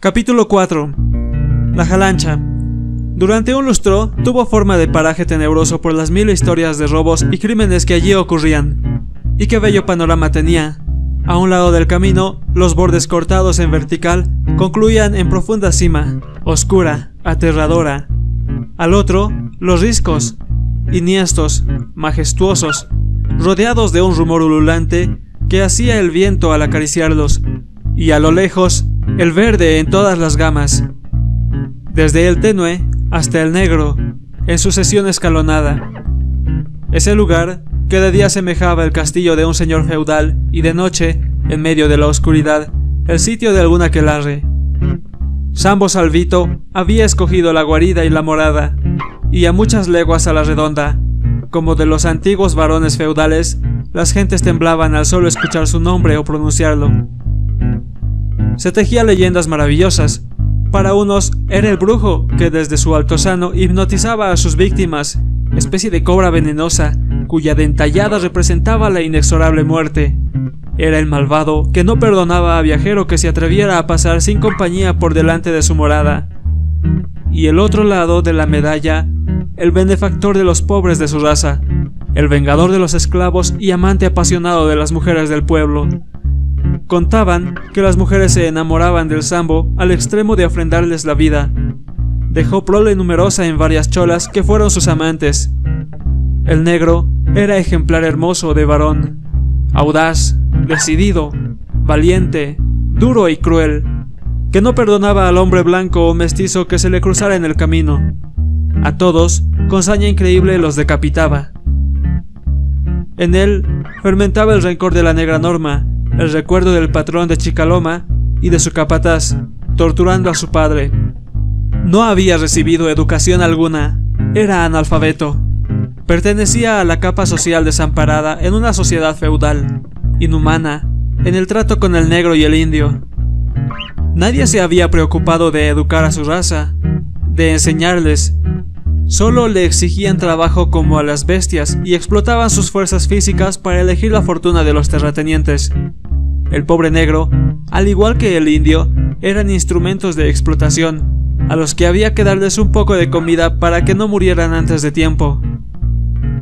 Capítulo 4. La Jalancha. Durante un lustro tuvo forma de paraje tenebroso por las mil historias de robos y crímenes que allí ocurrían. Y qué bello panorama tenía. A un lado del camino, los bordes cortados en vertical concluían en profunda cima, oscura, aterradora. Al otro, los riscos, enhiestos, majestuosos, rodeados de un rumor ululante que hacía el viento al acariciarlos, y a lo lejos, el verde en todas las gamas, desde el tenue hasta el negro, en sucesión escalonada. Ese lugar, que de día semejaba el castillo de un señor feudal, y de noche, en medio de la oscuridad, el sitio de algún aquelarre. Sambo Salvito había escogido la guarida y la morada, y a muchas leguas a la redonda, como de los antiguos varones feudales, las gentes temblaban al solo escuchar su nombre o pronunciarlo. Se tejía leyendas maravillosas. Para unos era el brujo que desde su altozano hipnotizaba a sus víctimas, especie de cobra venenosa cuya dentellada representaba la inexorable muerte. Era el malvado que no perdonaba a viajero que se atreviera a pasar sin compañía por delante de su morada. Y el otro lado de la medalla, el benefactor de los pobres de su raza, el vengador de los esclavos y amante apasionado de las mujeres del pueblo. Contaban que las mujeres se enamoraban del Sambo al extremo de ofrendarles la vida. Dejó prole numerosa en varias cholas que fueron sus amantes. El negro era ejemplar hermoso de varón, audaz, decidido, valiente, duro y cruel, que no perdonaba al hombre blanco o mestizo que se le cruzara en el camino. A todos, con saña increíble, los decapitaba. En él fermentaba el rencor de la negra Norma, el recuerdo del patrón de Chicaloma y de su capataz, torturando a su padre. No había recibido educación alguna, era analfabeto. Pertenecía a la capa social desamparada en una sociedad feudal, inhumana, en el trato con el negro y el indio. Nadie se había preocupado de educar a su raza, de enseñarles. Solo le exigían trabajo como a las bestias y explotaban sus fuerzas físicas para elegir la fortuna de los terratenientes. El pobre negro, al igual que el indio, eran instrumentos de explotación, a los que había que darles un poco de comida para que no murieran antes de tiempo.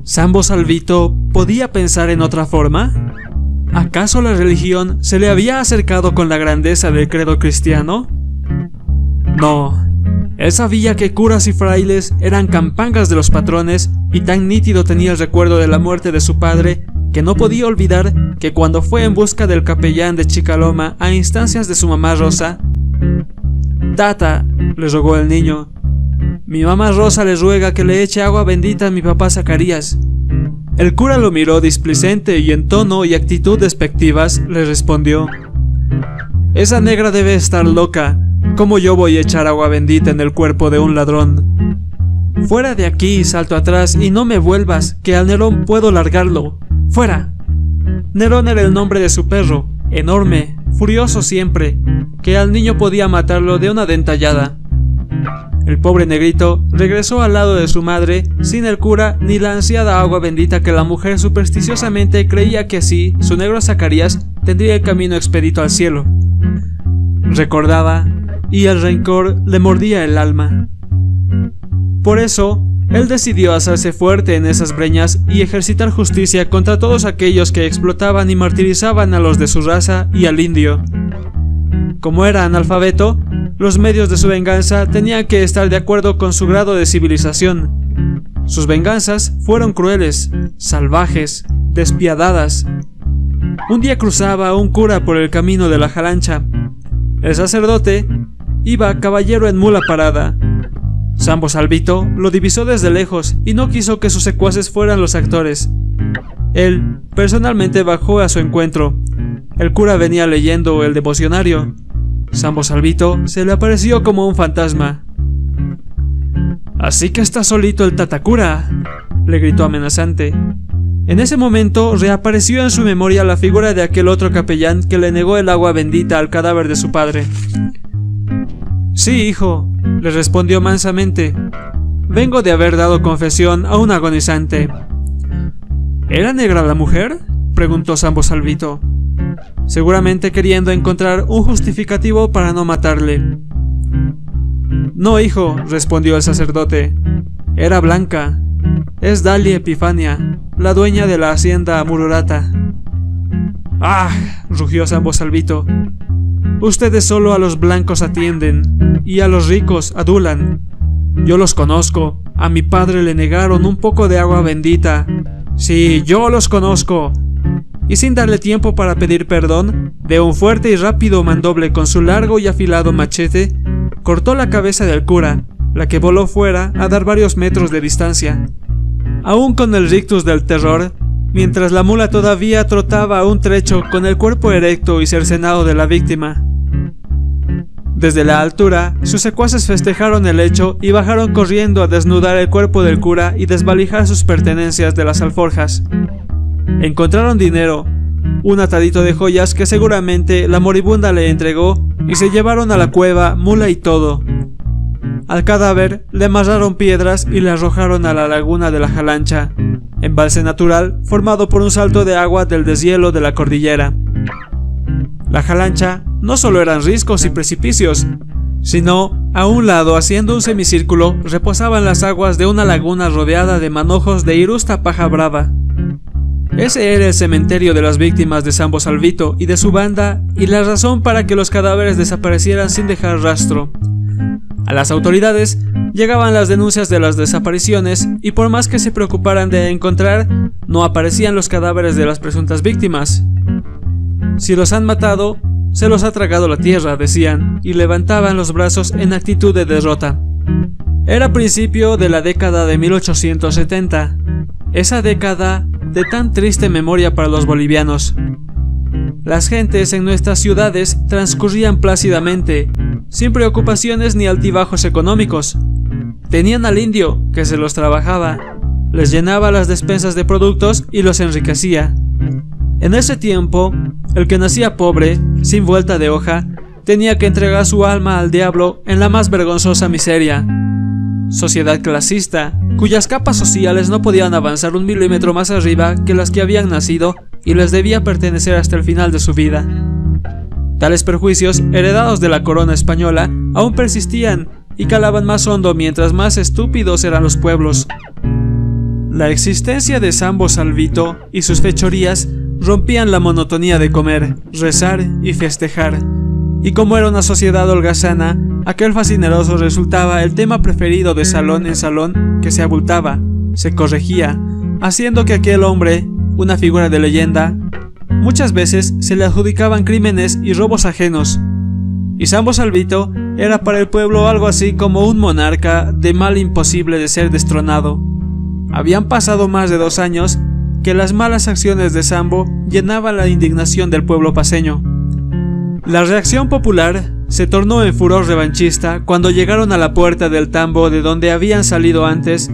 ¿Sambo Salvito podía pensar en otra forma? ¿Acaso la religión se le había acercado con la grandeza del credo cristiano? No. Él sabía que curas y frailes eran campangas de los patrones y tan nítido tenía el recuerdo de la muerte de su padre que no podía olvidar que cuando fue en busca del capellán de Chicaloma a instancias de su mamá Rosa, «Tata», le rogó el niño, «mi mamá Rosa le ruega que le eche agua bendita a mi papá Zacarías». El cura lo miró displicente y en tono y actitud despectivas le respondió, «Esa negra debe estar loca. ¿Cómo yo voy a echar agua bendita en el cuerpo de un ladrón? Fuera de aquí, salto atrás, y no me vuelvas, que al Nerón puedo largarlo. ¡Fuera!». Nerón era el nombre de su perro, enorme, furioso siempre, que al niño podía matarlo de una dentellada. El pobre negrito regresó al lado de su madre sin el cura ni la ansiada agua bendita que la mujer supersticiosamente creía que así su negro Zacarías tendría el camino expedito al cielo. Recordaba, y el rencor le mordía el alma. Por eso, él decidió hacerse fuerte en esas breñas y ejercitar justicia contra todos aquellos que explotaban y martirizaban a los de su raza y al indio. Como era analfabeto, los medios de su venganza tenían que estar de acuerdo con su grado de civilización. Sus venganzas fueron crueles, salvajes, despiadadas. Un día cruzaba un cura por el camino de la Jalancha. El sacerdote iba caballero en mula parada. Sambo Salvito lo divisó desde lejos y no quiso que sus secuaces fueran los actores. Él personalmente bajó a su encuentro. El cura venía leyendo el devocionario. Sambo Salvito se le apareció como un fantasma. «Así que está solito el tatacura», le gritó amenazante. En ese momento reapareció en su memoria la figura de aquel otro capellán que le negó el agua bendita al cadáver de su padre. «Sí, hijo», le respondió mansamente. «Vengo de haber dado confesión a un agonizante». «¿Era negra la mujer?», preguntó Sambo Salvito, seguramente queriendo encontrar un justificativo para no matarle. No, hijo, respondió el sacerdote. Era Blanca. Es Dalia Epifania, la dueña de la hacienda Mururata. ¡Ah!, rugió Sambo Salvito. Ustedes solo a los blancos atienden y a los ricos adulan. Yo los conozco. A mi padre le negaron un poco de agua bendita. Sí, yo los conozco. Y sin darle tiempo para pedir perdón, de un fuerte y rápido mandoble con su largo y afilado machete, cortó la cabeza del cura, la que voló fuera a dar varios metros de distancia. Aún con el rictus del terror, mientras la mula todavía trotaba un trecho con el cuerpo erecto y cercenado de la víctima. Desde la altura, sus secuaces festejaron el hecho y bajaron corriendo a desnudar el cuerpo del cura y desvalijar sus pertenencias de las alforjas. Encontraron dinero, un atadito de joyas que seguramente la moribunda le entregó, y se llevaron a la cueva mula y todo. Al cadáver le amarraron piedras y le arrojaron a la laguna de la Jalancha, embalse natural formado por un salto de agua del deshielo de la cordillera. La Jalancha no solo eran riscos y precipicios, sino, a un lado, haciendo un semicírculo, reposaban las aguas de una laguna rodeada de manojos de irusta paja brava. Ese era el cementerio de las víctimas de Sambo Salvito y de su banda, y la razón para que los cadáveres desaparecieran sin dejar rastro. A las autoridades llegaban las denuncias de las desapariciones, y por más que se preocuparan de encontrar, no aparecían los cadáveres de las presuntas víctimas. Si los han matado, se los ha tragado la tierra, decían, y levantaban los brazos en actitud de derrota. Era principio de la década de 1870, esa década de tan triste memoria para los bolivianos. Las gentes en nuestras ciudades transcurrían plácidamente, sin preocupaciones ni altibajos económicos. Tenían al indio, que se los trabajaba, les llenaba las despensas de productos y los enriquecía. En ese tiempo, el que nacía pobre, sin vuelta de hoja, tenía que entregar su alma al diablo en la más vergonzosa miseria. Sociedad clasista, cuyas capas sociales no podían avanzar un milímetro más arriba que las que habían nacido y les debía pertenecer hasta el final de su vida. Tales perjuicios, heredados de la corona española, aún persistían y calaban más hondo mientras más estúpidos eran los pueblos. La existencia de Sambo Salvito y sus fechorías rompían la monotonía de comer, rezar y festejar, y como era una sociedad holgazana, aquel fascineroso resultaba el tema preferido de salón en salón, que se abultaba, se corregía, haciendo que aquel hombre, una figura de leyenda, muchas veces se le adjudicaban crímenes y robos ajenos, y Sambo Salvito era para el pueblo algo así como un monarca de mal imposible de ser destronado. Habían pasado más de 2 años que las malas acciones de Sambo llenaban la indignación del pueblo paceño. La reacción popular se tornó en furor revanchista cuando llegaron a la puerta del tambo de donde habían salido antes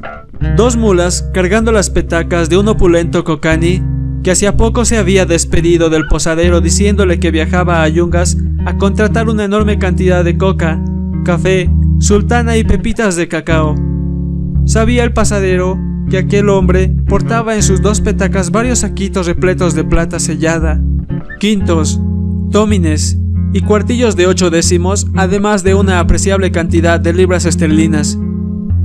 2 mulas cargando las petacas de un opulento cocani que hacía poco se había despedido del posadero diciéndole que viajaba a Yungas a contratar una enorme cantidad de coca, café, sultana y pepitas de cacao. Sabía el pasadero que aquel hombre portaba en sus 2 petacas varios saquitos repletos de plata sellada, quintos, tómines y cuartillos de 8 décimos, además de una apreciable cantidad de libras esterlinas.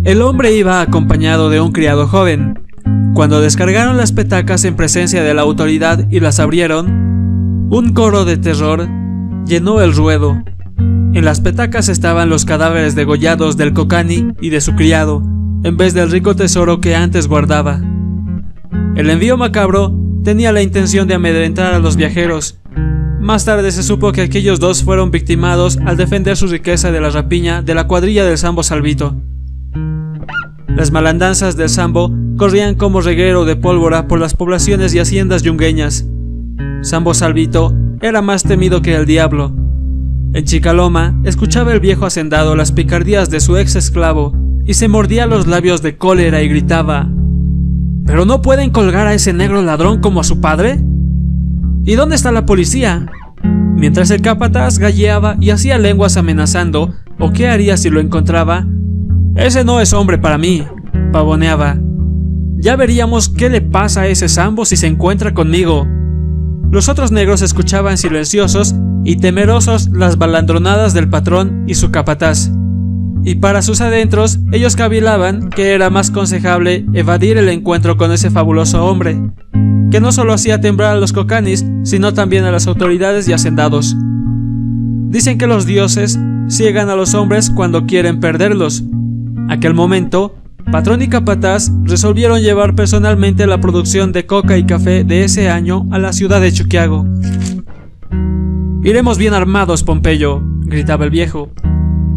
El hombre iba acompañado de un criado joven. Cuando descargaron las petacas en presencia de la autoridad y las abrieron, un coro de terror llenó el ruedo. En las petacas estaban los cadáveres degollados del cocani y de su criado, en vez del rico tesoro que antes guardaba. El envío macabro tenía la intención de amedrentar a los viajeros. Más tarde se supo que aquellos 2 fueron victimados al defender su riqueza de la rapiña de la cuadrilla del Sambo Salvito. Las malandanzas del Sambo corrían como reguero de pólvora por las poblaciones y haciendas yungueñas. Sambo Salvito era más temido que el diablo. En Chicaloma escuchaba el viejo hacendado las picardías de su ex esclavo y se mordía los labios de cólera y gritaba: ¿pero no pueden colgar a ese negro ladrón como a su padre? ¿Y dónde está la policía? Mientras el capataz galleaba y hacía lenguas amenazando, ¿o qué haría si lo encontraba? Ese no es hombre para mí, pavoneaba. Ya veríamos qué le pasa a ese Sambo si se encuentra conmigo. Los otros negros escuchaban silenciosos y temerosos las balandronadas del patrón y su capataz. y para sus adentros ellos cavilaban que era más aconsejable evadir el encuentro con ese fabuloso hombre, que no solo hacía temblar a los cocanis, sino también a las autoridades y hacendados. Dicen que los dioses ciegan a los hombres cuando quieren perderlos. Aquel momento, patrón y capataz resolvieron llevar personalmente la producción de coca y café de ese año a la ciudad de Chicago. «Iremos bien armados, Pompeyo», gritaba el viejo,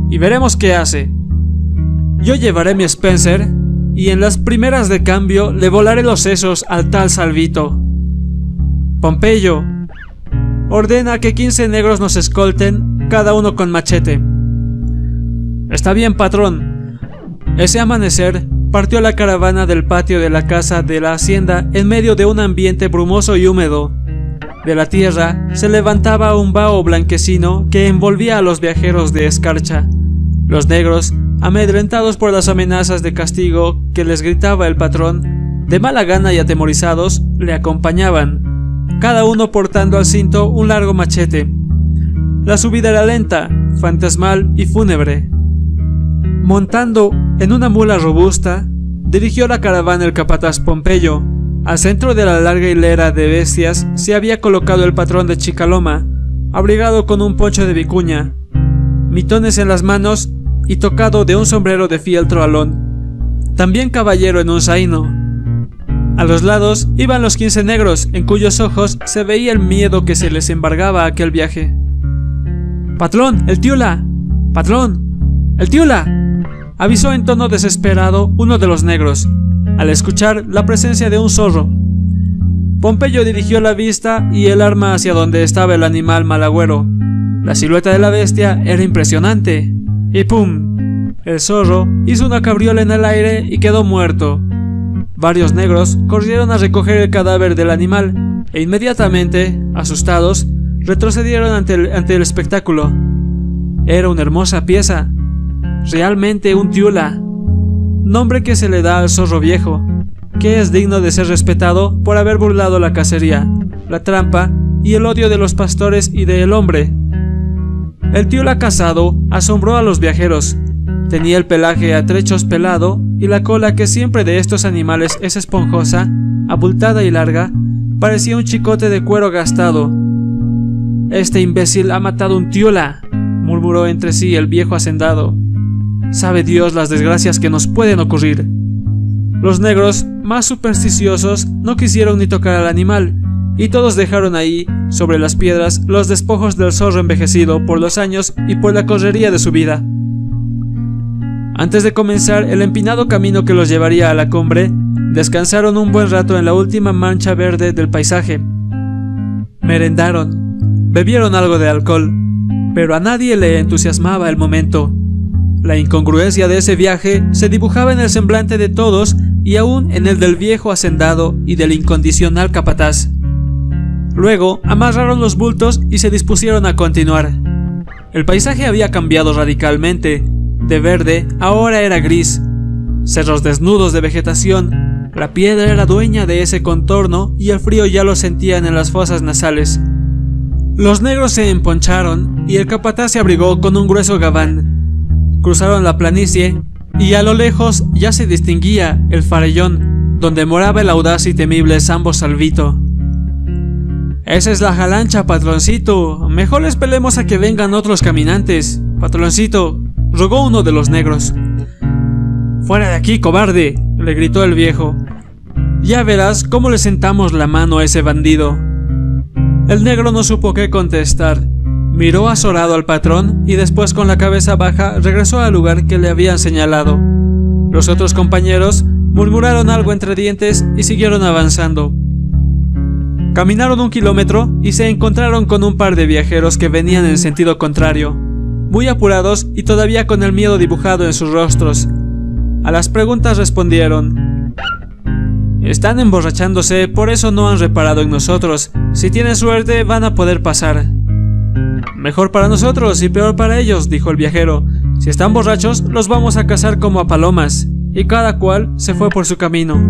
«y veremos qué hace. Yo llevaré mi Spencer, y en las primeras de cambio le volaré los sesos al tal Salvito. Pompeyo, ordena que 15 negros nos escolten, cada uno con machete». «Está bien, patrón». Ese amanecer partió la caravana del patio de la casa de la hacienda en medio de un ambiente brumoso y húmedo. De la tierra se levantaba un vaho blanquecino que envolvía a los viajeros de escarcha. Los negros, amedrentados por las amenazas de castigo que les gritaba el patrón, de mala gana y atemorizados, le acompañaban, cada uno portando al cinto un largo machete. La subida era lenta, fantasmal y fúnebre. Montando en una mula robusta, dirigió la caravana el capataz Pompeyo. Al centro de la larga hilera de bestias se había colocado el patrón de Chicaloma, abrigado con un poncho de vicuña, mitones en las manos y tocado de un sombrero de fieltro alón, también caballero en un zaino. A los lados iban los 15 negros, en cuyos ojos se veía el miedo que se les embargaba a aquel viaje. «¡Patrón, el tiula! ¡Patrón, el tiula!», avisó en tono desesperado uno de los negros, al escuchar la presencia de un zorro. Pompeyo dirigió la vista y el arma hacia donde estaba el animal malagüero. La silueta de la bestia era impresionante. Y ¡pum! El zorro hizo una cabriola en el aire y quedó muerto. Varios negros corrieron a recoger el cadáver del animal e inmediatamente, asustados, retrocedieron ante el espectáculo. Era una hermosa pieza, realmente un tiula, nombre que se le da al zorro viejo, que es digno de ser respetado por haber burlado la cacería, la trampa y el odio de los pastores y del hombre. El tiula cazado asombró a los viajeros. Tenía el pelaje a trechos pelado y la cola, que siempre de estos animales es esponjosa, abultada y larga, parecía un chicote de cuero gastado. «Este imbécil ha matado un tiula», murmuró entre sí el viejo hacendado. «Sabe Dios las desgracias que nos pueden ocurrir». Los negros, más supersticiosos, no quisieron ni tocar al animal, y todos dejaron ahí, sobre las piedras, los despojos del zorro envejecido por los años y por la correría de su vida. Antes de comenzar el empinado camino que los llevaría a la cumbre, descansaron un buen rato en la última mancha verde del paisaje. Merendaron, bebieron algo de alcohol, pero a nadie le entusiasmaba el momento. La incongruencia de ese viaje se dibujaba en el semblante de todos y aún en el del viejo hacendado y del incondicional capataz. Luego amarraron los bultos y se dispusieron a continuar. El paisaje había cambiado radicalmente. De verde ahora era gris. Cerros desnudos de vegetación. La piedra era dueña de ese contorno y el frío ya lo sentían en las fosas nasales. Los negros se emponcharon y el capataz se abrigó con un grueso gabán. Cruzaron la planicie y a lo lejos ya se distinguía el farellón, donde moraba el audaz y temible Sambo Salvito. «Esa es la jalancha, patroncito. Mejor les pelemos a que vengan otros caminantes, patroncito», rogó uno de los negros. «Fuera de aquí, cobarde», le gritó el viejo. «Ya verás cómo le sentamos la mano a ese bandido». El negro no supo qué contestar. Miró azorado al patrón y después, con la cabeza baja, regresó al lugar que le habían señalado. Los otros compañeros murmuraron algo entre dientes y siguieron avanzando. Caminaron 1 kilómetro y se encontraron con un par de viajeros que venían en sentido contrario, muy apurados y todavía con el miedo dibujado en sus rostros. A las preguntas respondieron: «Están emborrachándose, por eso no han reparado en nosotros. Si tienen suerte van a poder pasar». «Mejor para nosotros y peor para ellos», dijo el viajero. «Si están borrachos, los vamos a cazar como a palomas». Y cada cual se fue por su camino.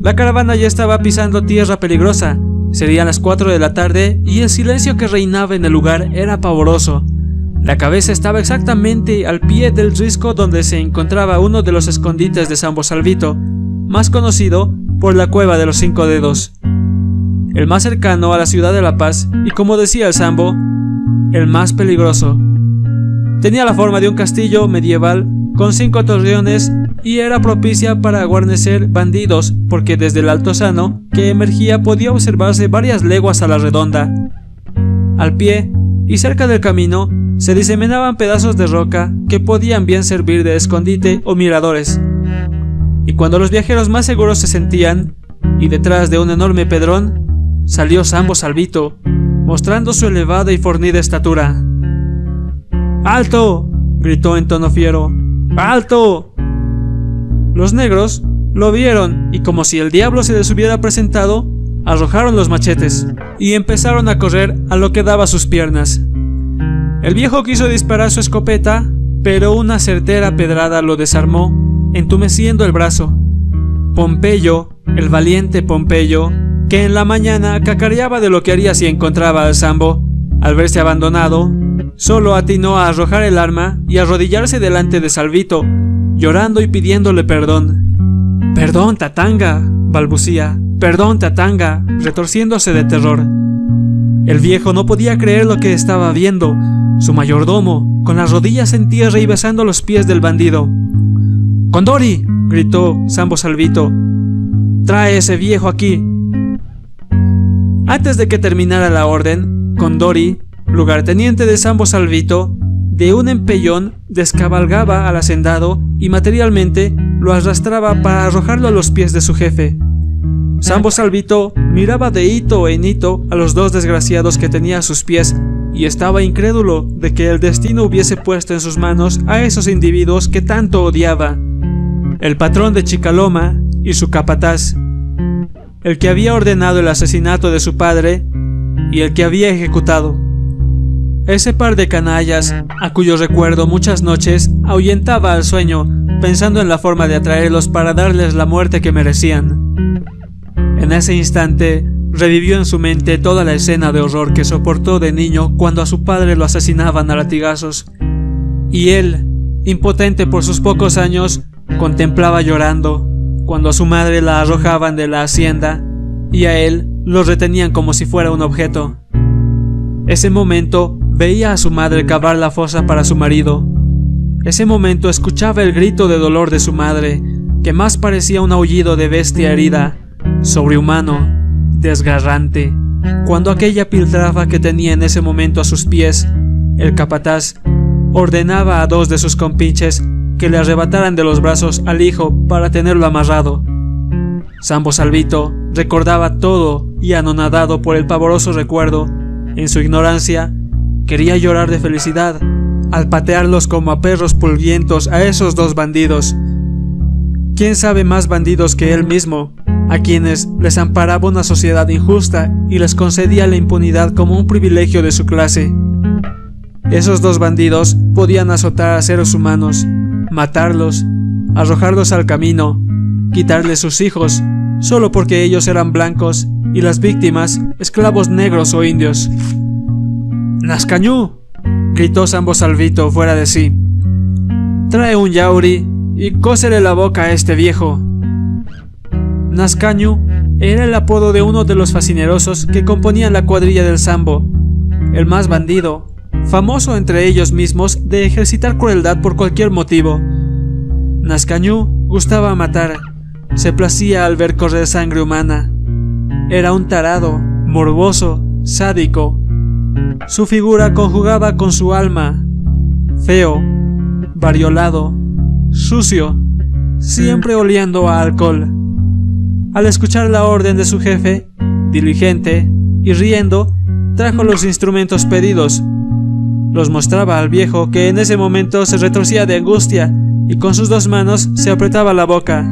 La caravana ya estaba pisando tierra peligrosa. Serían las 4 de la tarde y el silencio que reinaba en el lugar era pavoroso. La cabeza estaba exactamente al pie del risco donde se encontraba uno de los escondites de Sambo Salvito, más conocido por la Cueva de los 5 Dedos, el más cercano a la ciudad de La Paz y, como decía el Sambo, el más peligroso. Tenía la forma de un castillo medieval con 5 torreones y era propicia para guarnecer bandidos, porque desde el altozano que emergía podía observarse varias leguas a la redonda. Al pie y cerca del camino se diseminaban pedazos de roca que podían bien servir de escondite o miradores. Y cuando los viajeros más seguros se sentían, y detrás de un enorme pedrón, salió Sambo Salvito, mostrando su elevada y fornida estatura. ¡Alto!, gritó en tono fiero. ¡Alto! Los negros lo vieron y, como si el diablo se les hubiera presentado, arrojaron los machetes y empezaron a correr a lo que daba sus piernas. El viejo quiso disparar su escopeta, pero una certera pedrada lo desarmó, entumeciendo el brazo. Pompeyo, el valiente Pompeyo, que en la mañana cacareaba de lo que haría si encontraba al Sambo, al verse abandonado, solo atinó a arrojar el arma y arrodillarse delante de Salvito, llorando y pidiéndole perdón. «Perdón, Tatanga», balbucía. «Perdón, Tatanga», retorciéndose de terror. El viejo no podía creer lo que estaba viendo. Su mayordomo, con las rodillas en tierra y besando los pies del bandido. «¡Condori!», gritó Sambo Salvito. «Trae ese viejo aquí». Antes de que terminara la orden, Condori, lugarteniente de Sambo Salvito, de un empellón descabalgaba al hacendado y materialmente lo arrastraba para arrojarlo a los pies de su jefe. Sambo Salvito miraba de hito en hito a los 2 desgraciados que tenía a sus pies y estaba incrédulo de que el destino hubiese puesto en sus manos a esos individuos que tanto odiaba. El patrón de Chicaloma y su capataz, el que había ordenado el asesinato de su padre y el que había ejecutado. Ese par de canallas, a cuyo recuerdo muchas noches ahuyentaba al sueño, pensando en la forma de atraerlos para darles la muerte que merecían. En ese instante revivió en su mente toda la escena de horror que soportó de niño cuando a su padre lo asesinaban a latigazos, y él, impotente por sus pocos años, contemplaba llorando cuando a su madre la arrojaban de la hacienda y a él lo retenían como si fuera un objeto. Ese momento veía a su madre cavar la fosa para su marido. Ese momento escuchaba el grito de dolor de su madre, que más parecía un aullido de bestia herida, sobrehumano, desgarrante, cuando aquella piltrafa que tenía en ese momento a sus pies, el capataz, ordenaba a 2 de sus compinches que le arrebataran de los brazos al hijo para tenerlo amarrado. Sambo Salvito recordaba todo y, anonadado por el pavoroso recuerdo, en su ignorancia, quería llorar de felicidad al patearlos como a perros pulguientos a esos 2 bandidos. ¿Quién sabe más bandidos que él mismo, a quienes les amparaba una sociedad injusta y les concedía la impunidad como un privilegio de su clase? Esos 2 bandidos podían azotar a seres humanos, matarlos, arrojarlos al camino, quitarles sus hijos, solo porque ellos eran blancos y las víctimas esclavos negros o indios. «¡Nascañú!», gritó Sambo Salvito fuera de sí. «Trae un yauri y cósele la boca a este viejo». Nascañú era el apodo de uno de los fascinerosos que componían la cuadrilla del Sambo, el más bandido, famoso entre ellos mismos de ejercitar crueldad por cualquier motivo. Nascañú gustaba matar, se placía al ver correr sangre humana. Era un tarado, morboso, sádico. Su figura conjugaba con su alma, feo, variolado, sucio, siempre oliendo a alcohol. Al escuchar la orden de su jefe, diligente y riendo, trajo los instrumentos pedidos. Los mostraba al viejo, que en ese momento se retorcía de angustia y con sus 2 manos se apretaba la boca.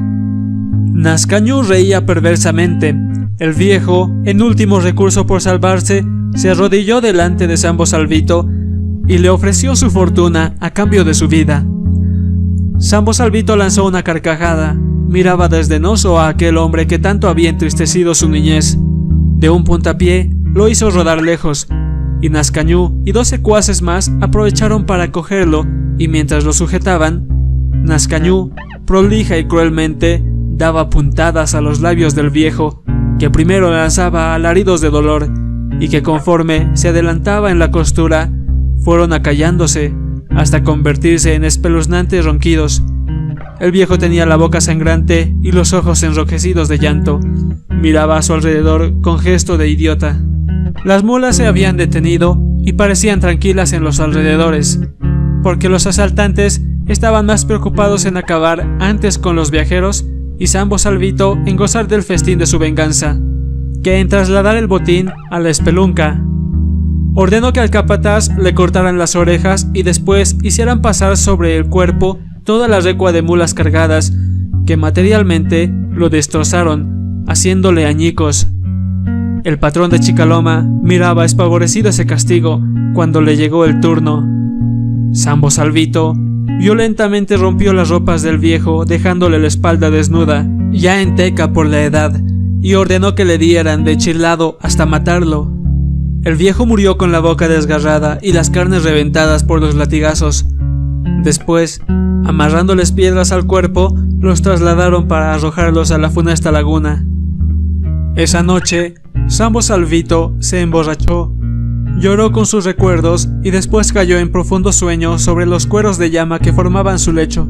Nascañú reía perversamente. El viejo, en último recurso por salvarse, se arrodilló delante de Sambo Salvito y le ofreció su fortuna a cambio de su vida. Sambo Salvito lanzó una carcajada, miraba desdenoso a aquel hombre que tanto había entristecido su niñez. De un puntapié lo hizo rodar lejos, y Nazcañú y 2 secuaces más aprovecharon para cogerlo, y mientras lo sujetaban, Nazcañú, prolija y cruelmente, daba puntadas a los labios del viejo, que primero lanzaba alaridos de dolor, y que conforme se adelantaba en la costura, fueron acallándose, hasta convertirse en espeluznantes ronquidos. El viejo tenía la boca sangrante y los ojos enrojecidos de llanto. Miraba a su alrededor con gesto de idiota. Las mulas se habían detenido y parecían tranquilas en los alrededores, porque los asaltantes estaban más preocupados en acabar antes con los viajeros y Sambo Salvito en gozar del festín de su venganza, que en trasladar el botín a la espelunca. Ordenó que al capataz le cortaran las orejas y después hicieran pasar sobre el cuerpo toda la recua de mulas cargadas, que materialmente lo destrozaron, haciéndole añicos. El patrón de Chicaloma miraba espavorecido ese castigo cuando le llegó el turno. Sambo Salvito violentamente rompió las ropas del viejo, dejándole la espalda desnuda, ya enteca por la edad, y ordenó que le dieran de chilado hasta matarlo. El viejo murió con la boca desgarrada y las carnes reventadas por los latigazos. Después, amarrándoles piedras al cuerpo, los trasladaron para arrojarlos a la funesta laguna. Esa noche, Sambo Salvito se emborrachó, lloró con sus recuerdos y después cayó en profundo sueño sobre los cueros de llama que formaban su lecho.